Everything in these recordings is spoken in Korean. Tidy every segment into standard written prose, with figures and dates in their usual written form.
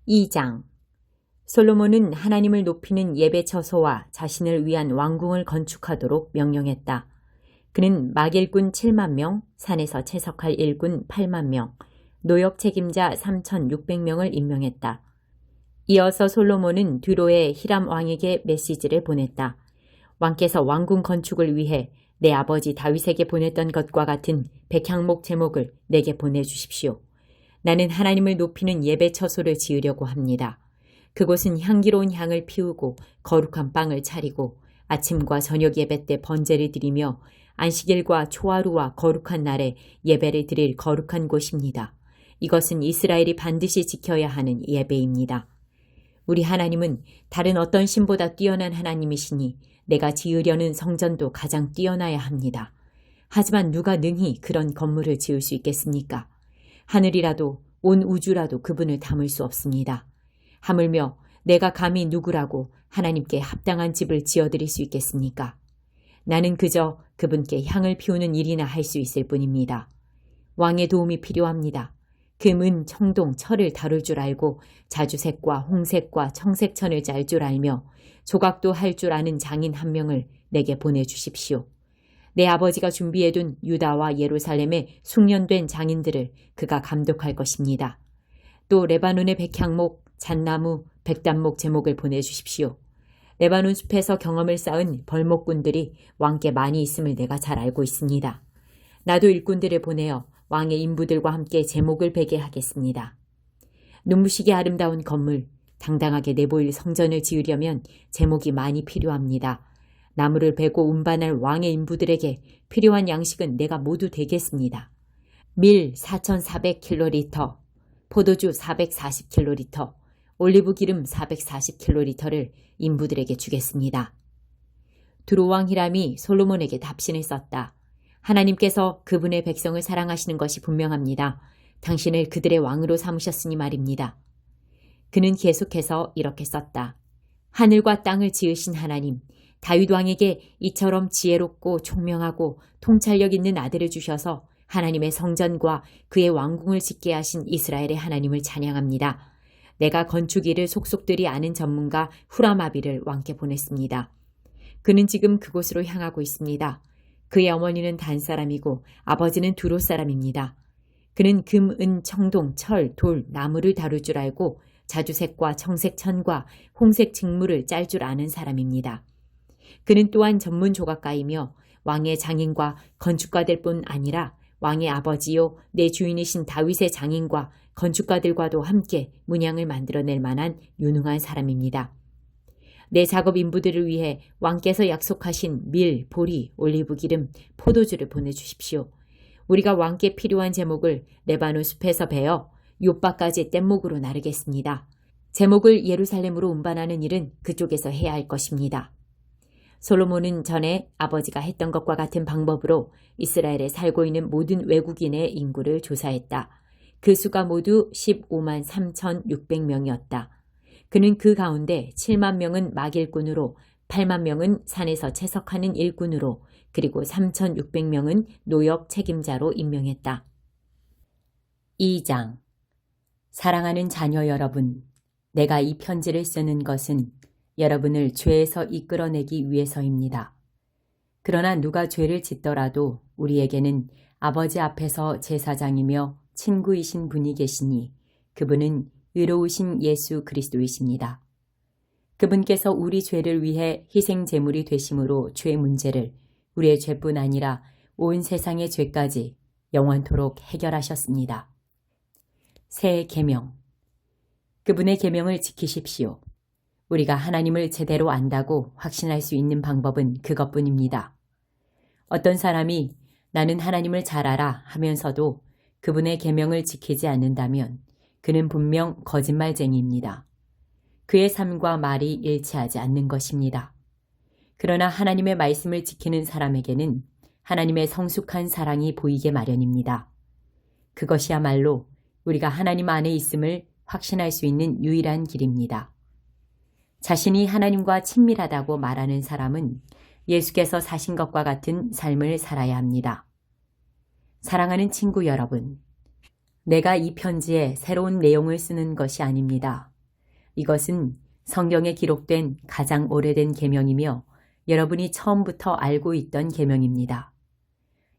2장. 솔로몬은 하나님을 높이는 예배 처소와 자신을 위한 왕궁을 건축하도록 명령했다. 그는 막일꾼 7만 명, 산에서 채석할 일꾼 8만 명, 노역 책임자 3,600명을 임명했다. 이어서 솔로몬은 뒤로의 히람 왕에게 메시지를 보냈다. 왕께서 왕궁 건축을 위해 내 아버지 다윗에게 보냈던 것과 같은 백향목 제목을 내게 보내주십시오. 나는 하나님을 높이는 예배 처소를 지으려고 합니다. 그곳은 향기로운 향을 피우고 거룩한 빵을 차리고 아침과 저녁 예배 때 번제를 드리며 안식일과 초하루와 거룩한 날에 예배를 드릴 거룩한 곳입니다. 이것은 이스라엘이 반드시 지켜야 하는 예배입니다. 우리 하나님은 다른 어떤 신보다 뛰어난 하나님이시니 내가 지으려는 성전도 가장 뛰어나야 합니다. 하지만 누가 능히 그런 건물을 지을 수 있겠습니까? 하늘이라도 온 우주라도 그분을 담을 수 없습니다. 하물며 내가 감히 누구라고 하나님께 합당한 집을 지어드릴 수 있겠습니까? 나는 그저 그분께 향을 피우는 일이나 할 수 있을 뿐입니다. 왕의 도움이 필요합니다. 금, 청동, 철을 다룰 줄 알고 자주색과 홍색과 청색천을 짤 줄 알며 조각도 할 줄 아는 장인 한 명을 내게 보내주십시오. 내 아버지가 준비해둔 유다와 예루살렘의 숙련된 장인들을 그가 감독할 것입니다. 또 레바논의 백향목, 잣나무, 백단목 제목을 보내주십시오. 레바논 숲에서 경험을 쌓은 벌목꾼들이 왕께 많이 있음을 내가 잘 알고 있습니다. 나도 일꾼들을 보내어 왕의 인부들과 함께 제목을 베게 하겠습니다. 눈부시게 아름다운 건물, 당당하게 내보일 성전을 지으려면 제목이 많이 필요합니다. 나무를 베고 운반할 왕의 인부들에게 필요한 양식은 내가 모두 되겠습니다. 밀 4,400kl, 포도주 440kl, 올리브 기름 440kl를 인부들에게 주겠습니다. 두로왕 히람이 솔로몬에게 답신을 썼다. 하나님께서 그분의 백성을 사랑하시는 것이 분명합니다. 당신을 그들의 왕으로 삼으셨으니 말입니다. 그는 계속해서 이렇게 썼다. 하늘과 땅을 지으신 하나님, 다윗 왕에게 이처럼 지혜롭고 총명하고 통찰력 있는 아들을 주셔서 하나님의 성전과 그의 왕궁을 짓게 하신 이스라엘의 하나님을 찬양합니다. 내가 건축일을 속속들이 아는 전문가 후라마비를 왕께 보냈습니다. 그는 지금 그곳으로 향하고 있습니다. 그의 어머니는 단 사람이고 아버지는 두로 사람입니다. 그는 금, 은, 청동, 철, 돌, 나무를 다룰 줄 알고 자주색과 청색 천과 홍색 직무를 짤 줄 아는 사람입니다. 그는 또한 전문 조각가이며 왕의 장인과 건축가들 뿐 아니라 왕의 아버지요 내 주인이신 다윗의 장인과 건축가들과도 함께 문양을 만들어낼 만한 유능한 사람입니다. 내 작업 인부들을 위해 왕께서 약속하신 밀, 보리, 올리브 기름, 포도주를 보내주십시오. 우리가 왕께 필요한 제목을 레바논 숲에서 베어 욥바까지 뗏목으로 나르겠습니다. 제목을 예루살렘으로 운반하는 일은 그쪽에서 해야 할 것입니다. 솔로몬은 전에 아버지가 했던 것과 같은 방법으로 이스라엘에 살고 있는 모든 외국인의 인구를 조사했다. 그 수가 모두 15만 3,600명이었다. 그는 그 가운데 7만 명은 막일꾼으로, 8만 명은 산에서 채석하는 일꾼으로, 그리고 3,600명은 노역 책임자로 임명했다. 2장. 사랑하는 자녀 여러분, 내가 이 편지를 쓰는 것은 여러분을 죄에서 이끌어내기 위해서입니다. 그러나 누가 죄를 짓더라도 우리에게는 아버지 앞에서 제사장이며 친구이신 분이 계시니 그분은 의로우신 예수 그리스도이십니다. 그분께서 우리 죄를 위해 희생 제물이 되심으로 죄 문제를 우리의 죄뿐 아니라 온 세상의 죄까지 영원토록 해결하셨습니다. 새 계명. 그분의 계명을 지키십시오. 우리가 하나님을 제대로 안다고 확신할 수 있는 방법은 그것뿐입니다. 어떤 사람이 나는 하나님을 잘 알아 하면서도 그분의 계명을 지키지 않는다면 그는 분명 거짓말쟁이입니다. 그의 삶과 말이 일치하지 않는 것입니다. 그러나 하나님의 말씀을 지키는 사람에게는 하나님의 성숙한 사랑이 보이게 마련입니다. 그것이야말로 우리가 하나님 안에 있음을 확신할 수 있는 유일한 길입니다. 자신이 하나님과 친밀하다고 말하는 사람은 예수께서 사신 것과 같은 삶을 살아야 합니다. 사랑하는 친구 여러분, 내가 이 편지에 새로운 내용을 쓰는 것이 아닙니다. 이것은 성경에 기록된 가장 오래된 계명이며 여러분이 처음부터 알고 있던 계명입니다.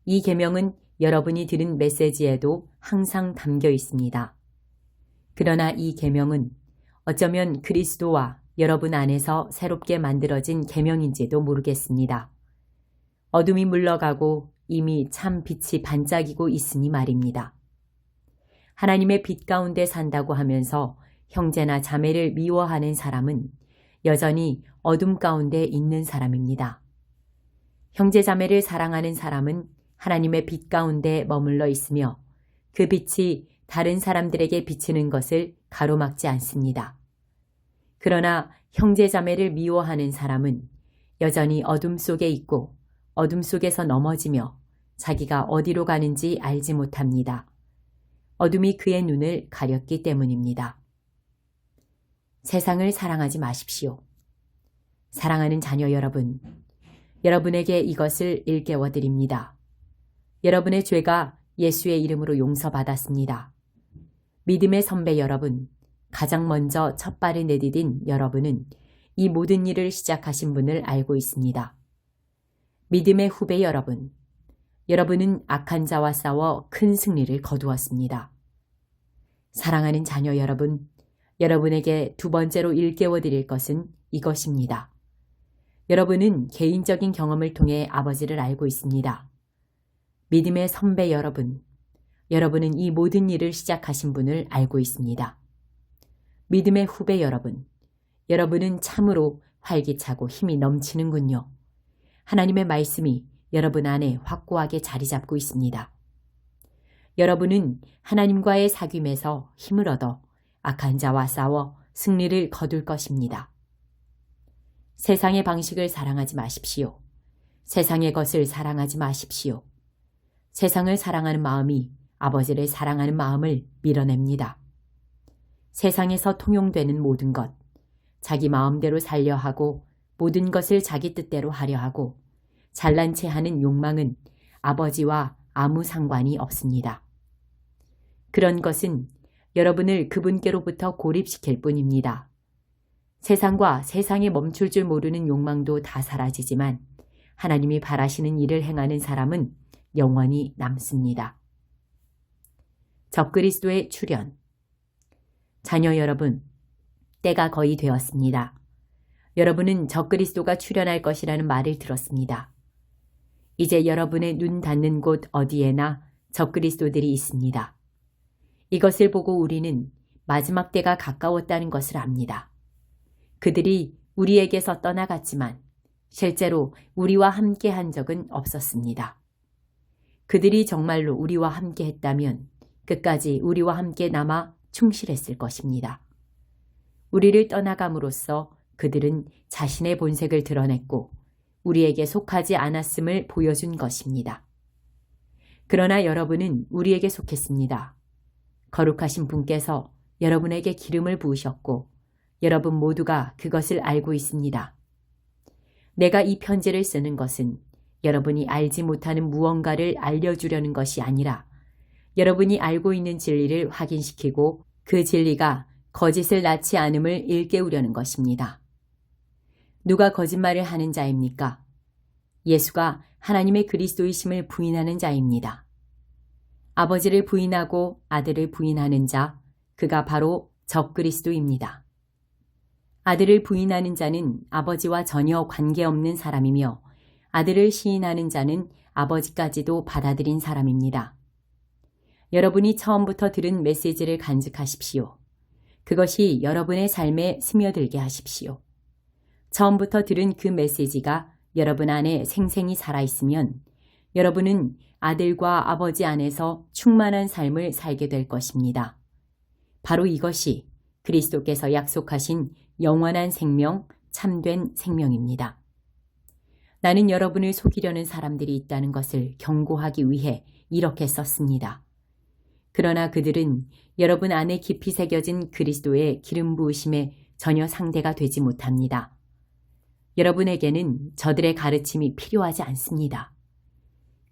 이 계명은 여러분이 들은 메시지에도 항상 담겨 있습니다. 그러나 이 계명은 어쩌면 그리스도와 여러분 안에서 새롭게 만들어진 계명인지도 모르겠습니다. 어둠이 물러가고 이미 참 빛이 반짝이고 있으니 말입니다. 하나님의 빛 가운데 산다고 하면서 형제나 자매를 미워하는 사람은 여전히 어둠 가운데 있는 사람입니다. 형제 자매를 사랑하는 사람은 하나님의 빛 가운데 머물러 있으며 그 빛이 다른 사람들에게 비치는 것을 가로막지 않습니다. 그러나 형제 자매를 미워하는 사람은 여전히 어둠 속에 있고 어둠 속에서 넘어지며 자기가 어디로 가는지 알지 못합니다. 어둠이 그의 눈을 가렸기 때문입니다. 세상을 사랑하지 마십시오. 사랑하는 자녀 여러분, 여러분에게 이것을 일깨워 드립니다. 여러분의 죄가 예수의 이름으로 용서받았습니다. 믿음의 선배 여러분, 가장 먼저 첫 발을 내디딘 여러분은 이 모든 일을 시작하신 분을 알고 있습니다. 믿음의 후배 여러분, 여러분은 악한 자와 싸워 큰 승리를 거두었습니다. 사랑하는 자녀 여러분, 여러분에게 두 번째로 일깨워 드릴 것은 이것입니다. 여러분은 개인적인 경험을 통해 아버지를 알고 있습니다. 믿음의 선배 여러분, 여러분은 이 모든 일을 시작하신 분을 알고 있습니다. 믿음의 후배 여러분, 여러분은 참으로 활기차고 힘이 넘치는군요. 하나님의 말씀이 여러분 안에 확고하게 자리 잡고 있습니다. 여러분은 하나님과의 사귐에서 힘을 얻어 악한 자와 싸워 승리를 거둘 것입니다. 세상의 방식을 사랑하지 마십시오. 세상의 것을 사랑하지 마십시오. 세상을 사랑하는 마음이 아버지를 사랑하는 마음을 밀어냅니다. 세상에서 통용되는 모든 것, 자기 마음대로 살려 하고 모든 것을 자기 뜻대로 하려 하고 잘난 체 하는 욕망은 아버지와 아무 상관이 없습니다. 그런 것은 여러분을 그분께로부터 고립시킬 뿐입니다. 세상과 세상에 멈출 줄 모르는 욕망도 다 사라지지만 하나님이 바라시는 일을 행하는 사람은 영원히 남습니다. 적그리스도의 출현. 자녀 여러분, 때가 거의 되었습니다. 여러분은 적그리스도가 출현할 것이라는 말을 들었습니다. 이제 여러분의 눈 닿는 곳 어디에나 적그리스도들이 있습니다. 이것을 보고 우리는 마지막 때가 가까웠다는 것을 압니다. 그들이 우리에게서 떠나갔지만 실제로 우리와 함께 한 적은 없었습니다. 그들이 정말로 우리와 함께 했다면 끝까지 우리와 함께 남아 충실했을 것입니다. 우리를 떠나감으로써 그들은 자신의 본색을 드러냈고 우리에게 속하지 않았음을 보여준 것입니다. 그러나 여러분은 우리에게 속했습니다. 거룩하신 분께서 여러분에게 기름을 부으셨고 여러분 모두가 그것을 알고 있습니다. 내가 이 편지를 쓰는 것은 여러분이 알지 못하는 무언가를 알려주려는 것이 아니라 여러분이 알고 있는 진리를 확인시키고 그 진리가 거짓을 낳지 않음을 일깨우려는 것입니다. 누가 거짓말을 하는 자입니까? 예수가 하나님의 그리스도이심을 부인하는 자입니다. 아버지를 부인하고 아들을 부인하는 자, 그가 바로 적그리스도입니다. 아들을 부인하는 자는 아버지와 전혀 관계없는 사람이며 아들을 시인하는 자는 아버지까지도 받아들인 사람입니다. 여러분이 처음부터 들은 메시지를 간직하십시오. 그것이 여러분의 삶에 스며들게 하십시오. 처음부터 들은 그 메시지가 여러분 안에 생생히 살아있으면 여러분은 아들과 아버지 안에서 충만한 삶을 살게 될 것입니다. 바로 이것이 그리스도께서 약속하신 영원한 생명, 참된 생명입니다. 나는 여러분을 속이려는 사람들이 있다는 것을 경고하기 위해 이렇게 썼습니다. 그러나 그들은 여러분 안에 깊이 새겨진 그리스도의 기름 부으심에 전혀 상대가 되지 못합니다. 여러분에게는 저들의 가르침이 필요하지 않습니다.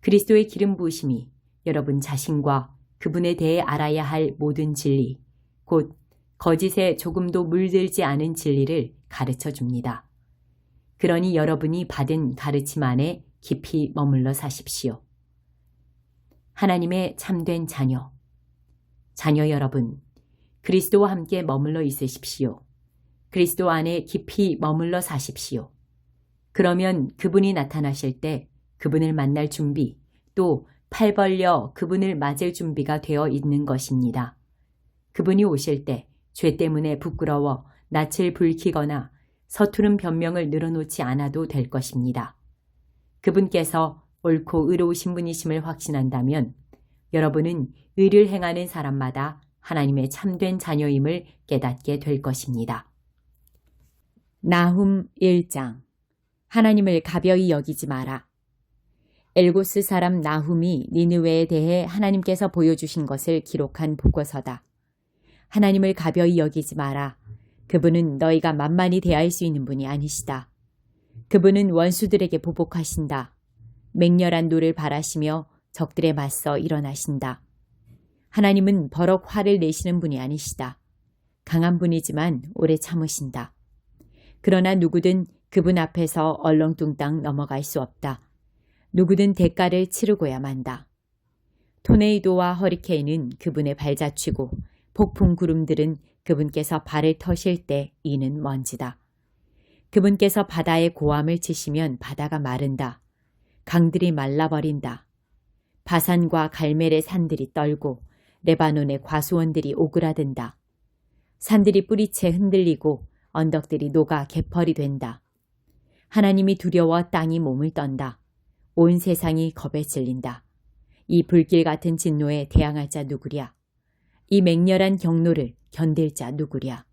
그리스도의 기름 부으심이 여러분 자신과 그분에 대해 알아야 할 모든 진리, 곧 거짓에 조금도 물들지 않은 진리를 가르쳐 줍니다. 그러니 여러분이 받은 가르침 안에 깊이 머물러 사십시오. 하나님의 참된 자녀. 자녀 여러분, 그리스도와 함께 머물러 있으십시오. 그리스도 안에 깊이 머물러 사십시오. 그러면 그분이 나타나실 때 그분을 만날 준비, 또 팔 벌려 그분을 맞을 준비가 되어 있는 것입니다. 그분이 오실 때 죄 때문에 부끄러워 낯을 붉히거나 서투른 변명을 늘어놓지 않아도 될 것입니다. 그분께서 옳고 의로우신 분이심을 확신한다면 여러분은 의를 행하는 사람마다 하나님의 참된 자녀임을 깨닫게 될 것입니다. 나훔 1장. 하나님을 가벼이 여기지 마라. 엘고스 사람 나훔이 니느웨에 대해 하나님께서 보여주신 것을 기록한 보고서다. 하나님을 가벼이 여기지 마라. 그분은 너희가 만만히 대할 수 있는 분이 아니시다. 그분은 원수들에게 보복하신다. 맹렬한 노를 바라시며 적들에 맞서 일어나신다. 하나님은 버럭 화를 내시는 분이 아니시다. 강한 분이지만 오래 참으신다. 그러나 누구든 그분 앞에서 얼렁뚱땅 넘어갈 수 없다. 누구든 대가를 치르고야 만다. 토네이도와 허리케인은 그분의 발자취고 폭풍 구름들은 그분께서 발을 터실 때 이는 먼지다. 그분께서 바다에 고함을 치시면 바다가 마른다. 강들이 말라버린다. 바산과 갈멜의 산들이 떨고 레바논의 과수원들이 오그라든다. 산들이 뿌리채 흔들리고 언덕들이 녹아 개펄이 된다. 하나님이 두려워 땅이 몸을 떤다. 온 세상이 겁에 질린다. 이 불길 같은 진노에 대항할 자 누구랴? 이 맹렬한 경노를 견딜 자 누구랴?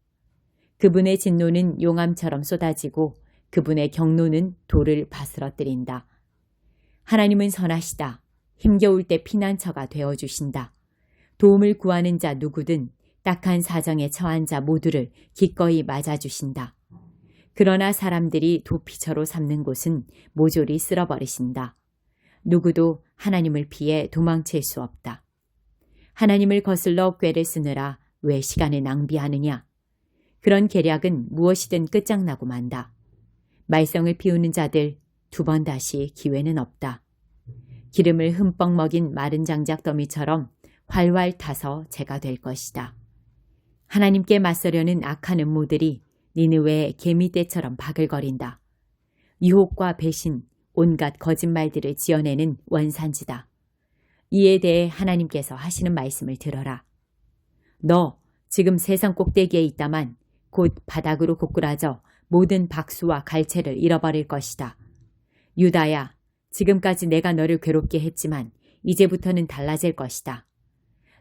그분의 진노는 용암처럼 쏟아지고 그분의 경노는 돌을 바스러뜨린다. 하나님은 선하시다. 힘겨울 때 피난처가 되어주신다. 도움을 구하는 자 누구든 딱한 사정에 처한 자 모두를 기꺼이 맞아주신다. 그러나 사람들이 도피처로 삼는 곳은 모조리 쓸어버리신다. 누구도 하나님을 피해 도망칠 수 없다. 하나님을 거슬러 꾀를 쓰느라 왜 시간을 낭비하느냐? 그런 계략은 무엇이든 끝장나고 만다. 말썽을 피우는 자들 2번 다시 기회는 없다. 기름을 흠뻑 먹인 마른 장작 더미처럼 활활 타서 재가 될 것이다. 하나님께 맞서려는 악한 음모들이 니느웨의 개미떼처럼 바글거린다. 유혹과 배신, 온갖 거짓말들을 지어내는 원산지다. 이에 대해 하나님께서 하시는 말씀을 들어라. 너 지금 세상 꼭대기에 있다만 곧 바닥으로 고꾸라져 모든 박수와 갈채를 잃어버릴 것이다. 유다야, 지금까지 내가 너를 괴롭게 했지만 이제부터는 달라질 것이다.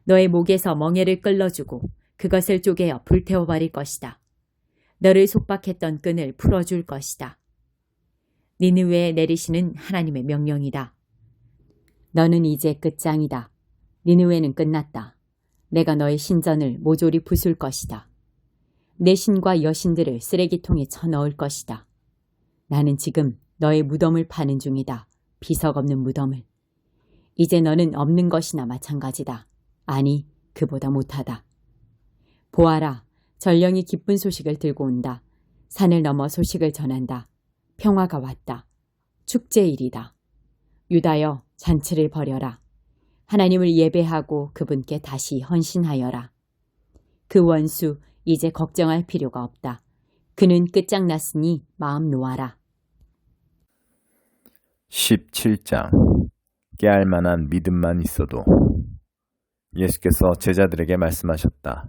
너의 목에서 멍에를 끌어주고 그것을 쪼개어 불태워버릴 것이다. 너를 속박했던 끈을 풀어줄 것이다. 니느웨에 내리시는 하나님의 명령이다. 너는 이제 끝장이다. 니느웨는 끝났다. 내가 너의 신전을 모조리 부술 것이다. 내 신과 여신들을 쓰레기통에 쳐넣을 것이다. 나는 지금 너의 무덤을 파는 중이다. 비석 없는 무덤을. 이제 너는 없는 것이나 마찬가지다. 아니, 그보다 못하다. 보아라, 전령이 기쁜 소식을 들고 온다. 산을 넘어 소식을 전한다. 평화가 왔다. 축제일이다. 유다여, 잔치를 벌여라. 하나님을 예배하고 그분께 다시 헌신하여라. 그 원수 이제 걱정할 필요가 없다. 그는 끝장났으니 마음 놓아라. 17장. 깨알 만한 믿음만 있어도. 예수께서 제자들에게 말씀하셨다.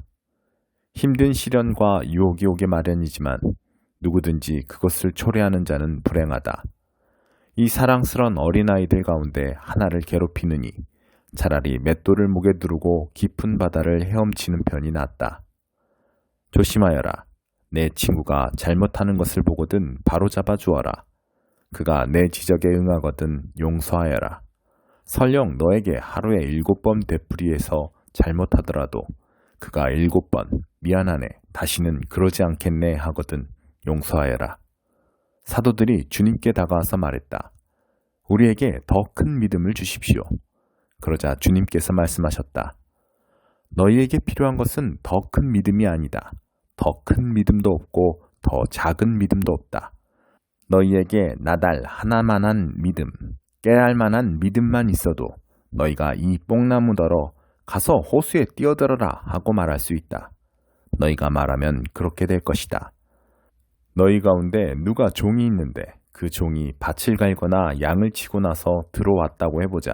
힘든 시련과 유혹이 오기 마련이지만 누구든지 그것을 초래하는 자는 불행하다. 이 사랑스런 어린아이들 가운데 하나를 괴롭히느니 차라리 맷돌을 목에 두르고 깊은 바다를 헤엄치는 편이 낫다. 조심하여라. 내 친구가 잘못하는 것을 보거든 바로잡아 주어라. 그가 내 지적에 응하거든 용서하여라. 설령 너에게 하루에 7번 되풀이해서 잘못하더라도 그가 7번 미안하네 다시는 그러지 않겠네 하거든 용서하여라. 사도들이 주님께 다가와서 말했다. 우리에게 더 큰 믿음을 주십시오. 그러자 주님께서 말씀하셨다. 너희에게 필요한 것은 더 큰 믿음이 아니다. 더 큰 믿음도 없고 더 작은 믿음도 없다. 너희에게 나달 하나만한 믿음, 깨알 만한 믿음만 있어도 너희가 이 뽕나무더러 가서 호수에 뛰어들어라 하고 말할 수 있다. 너희가 말하면 그렇게 될 것이다. 너희 가운데 누가 종이 있는데 그 종이 밭을 갈거나 양을 치고 나서 들어왔다고 해보자.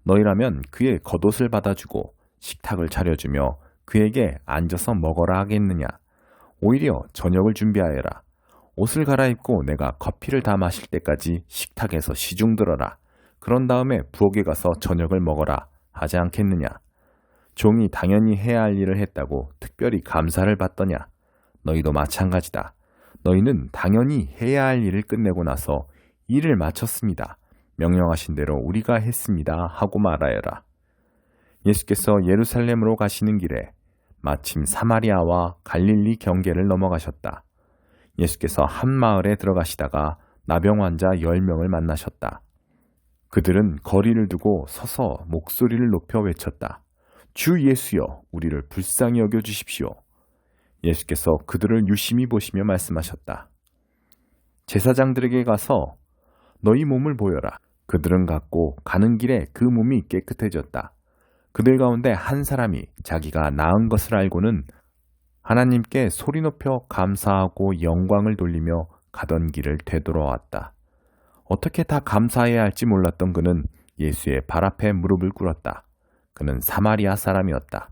너희라면 그의 겉옷을 받아주고 식탁을 차려주며 그에게 앉아서 먹어라 하겠느냐. 오히려 저녁을 준비하여라. 옷을 갈아입고 내가 커피를 다 마실 때까지 식탁에서 시중들어라. 그런 다음에 부엌에 가서 저녁을 먹어라 하지 않겠느냐. 종이 당연히 해야 할 일을 했다고 특별히 감사를 받더냐. 너희도 마찬가지다. 너희는 당연히 해야 할 일을 끝내고 나서 일을 마쳤습니다. 명령하신 대로 우리가 했습니다 하고 말하여라. 예수께서 예루살렘으로 가시는 길에 마침 사마리아와 갈릴리 경계를 넘어가셨다. 예수께서 한 마을에 들어가시다가 나병 환자 10명을 만나셨다. 그들은 거리를 두고 서서 목소리를 높여 외쳤다. 주 예수여, 우리를 불쌍히 여겨주십시오. 예수께서 그들을 유심히 보시며 말씀하셨다. 제사장들에게 가서 너희 몸을 보여라. 그들은 갔고 가는 길에 그 몸이 깨끗해졌다. 그들 가운데 한 사람이 자기가 나은 것을 알고는 하나님께 소리 높여 감사하고 영광을 돌리며 가던 길을 되돌아왔다. 어떻게 다 감사해야 할지 몰랐던 그는 예수의 발 앞에 무릎을 꿇었다. 그는 사마리아 사람이었다.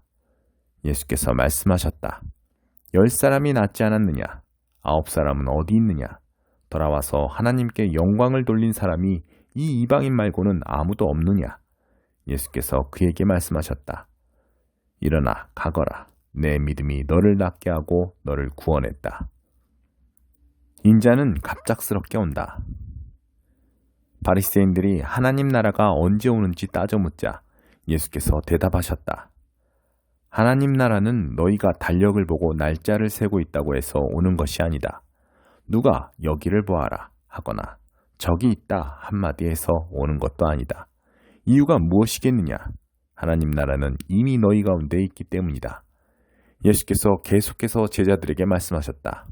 예수께서 말씀하셨다. 10사람이 낫지 않았느냐? 9사람은 어디 있느냐? 돌아와서 하나님께 영광을 돌린 사람이 이 이방인 말고는 아무도 없느냐? 예수께서 그에게 말씀하셨다. 일어나 가거라. 내 믿음이 너를 낫게 하고 너를 구원했다. 인자는 갑작스럽게 온다. 바리새인들이 하나님 나라가 언제 오는지 따져 묻자 예수께서 대답하셨다. 하나님 나라는 너희가 달력을 보고 날짜를 세고 있다고 해서 오는 것이 아니다. 누가 여기를 보아라 하거나 저기 있다 한마디 해서 오는 것도 아니다. 이유가 무엇이겠느냐? 하나님 나라는 이미 너희 가운데 있기 때문이다. 예수께서 계속해서 제자들에게 말씀하셨다.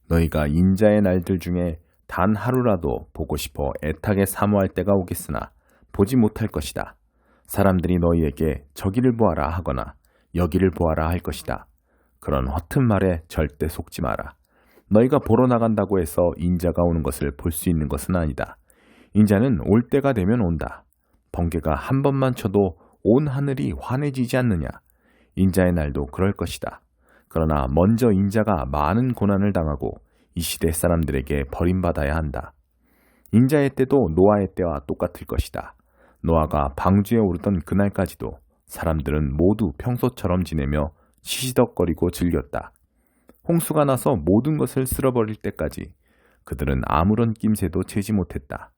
너희가 인자의 날들 중에 단 하루라도 보고 싶어 애타게 사모할 때가 오겠으나 보지 못할 것이다. 사람들이 너희에게 저기를 보아라 하거나 여기를 보아라 할 것이다. 그런 허튼 말에 절대 속지 마라. 너희가 보러 나간다고 해서 인자가 오는 것을 볼 수 있는 것은 아니다. 인자는 올 때가 되면 온다. 번개가 한 번만 쳐도 온 하늘이 환해지지 않느냐. 인자의 날도 그럴 것이다. 그러나 먼저 인자가 많은 고난을 당하고 이 시대 사람들에게 버림받아야 한다. 인자의 때도 노아의 때와 똑같을 것이다. 노아가 방주에 오르던 그날까지도 사람들은 모두 평소처럼 지내며 시시덕거리고 즐겼다. 홍수가 나서 모든 것을 쓸어버릴 때까지 그들은 아무런 낌새도 채지 못했다.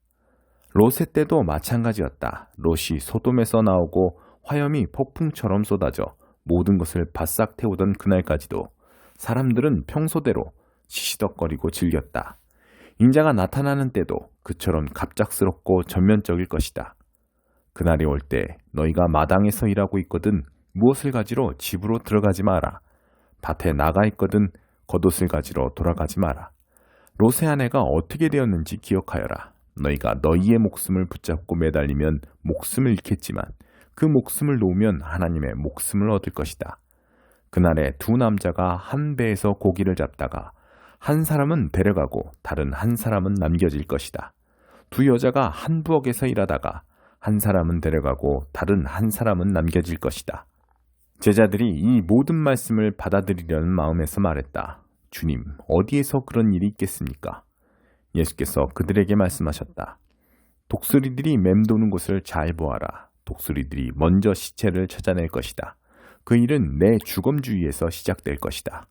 롯의 때도 마찬가지였다. 롯이 소돔에서 나오고 화염이 폭풍처럼 쏟아져 모든 것을 바싹 태우던 그날까지도 사람들은 평소대로 시시덕거리고 즐겼다. 인자가 나타나는 때도 그처럼 갑작스럽고 전면적일 것이다. 그날이 올 때 너희가 마당에서 일하고 있거든 무엇을 가지러 집으로 들어가지 마라. 밭에 나가 있거든 겉옷을 가지러 돌아가지 마라. 롯의 아내가 어떻게 되었는지 기억하여라. 너희가 너희의 목숨을 붙잡고 매달리면 목숨을 잃겠지만 그 목숨을 놓으면 하나님의 목숨을 얻을 것이다. 그날에 두 남자가 한 배에서 고기를 잡다가 한 사람은 데려가고 다른 한 사람은 남겨질 것이다. 두 여자가 한 부엌에서 일하다가 한 사람은 데려가고 다른 한 사람은 남겨질 것이다. 제자들이 이 모든 말씀을 받아들이려는 마음에서 말했다. 주님, 어디에서 그런 일이 있겠습니까? 예수께서 그들에게 말씀하셨다. 독수리들이 맴도는 곳을 잘 보아라. 독수리들이 먼저 시체를 찾아낼 것이다. 그 일은 내 주검주의에서 시작될 것이다.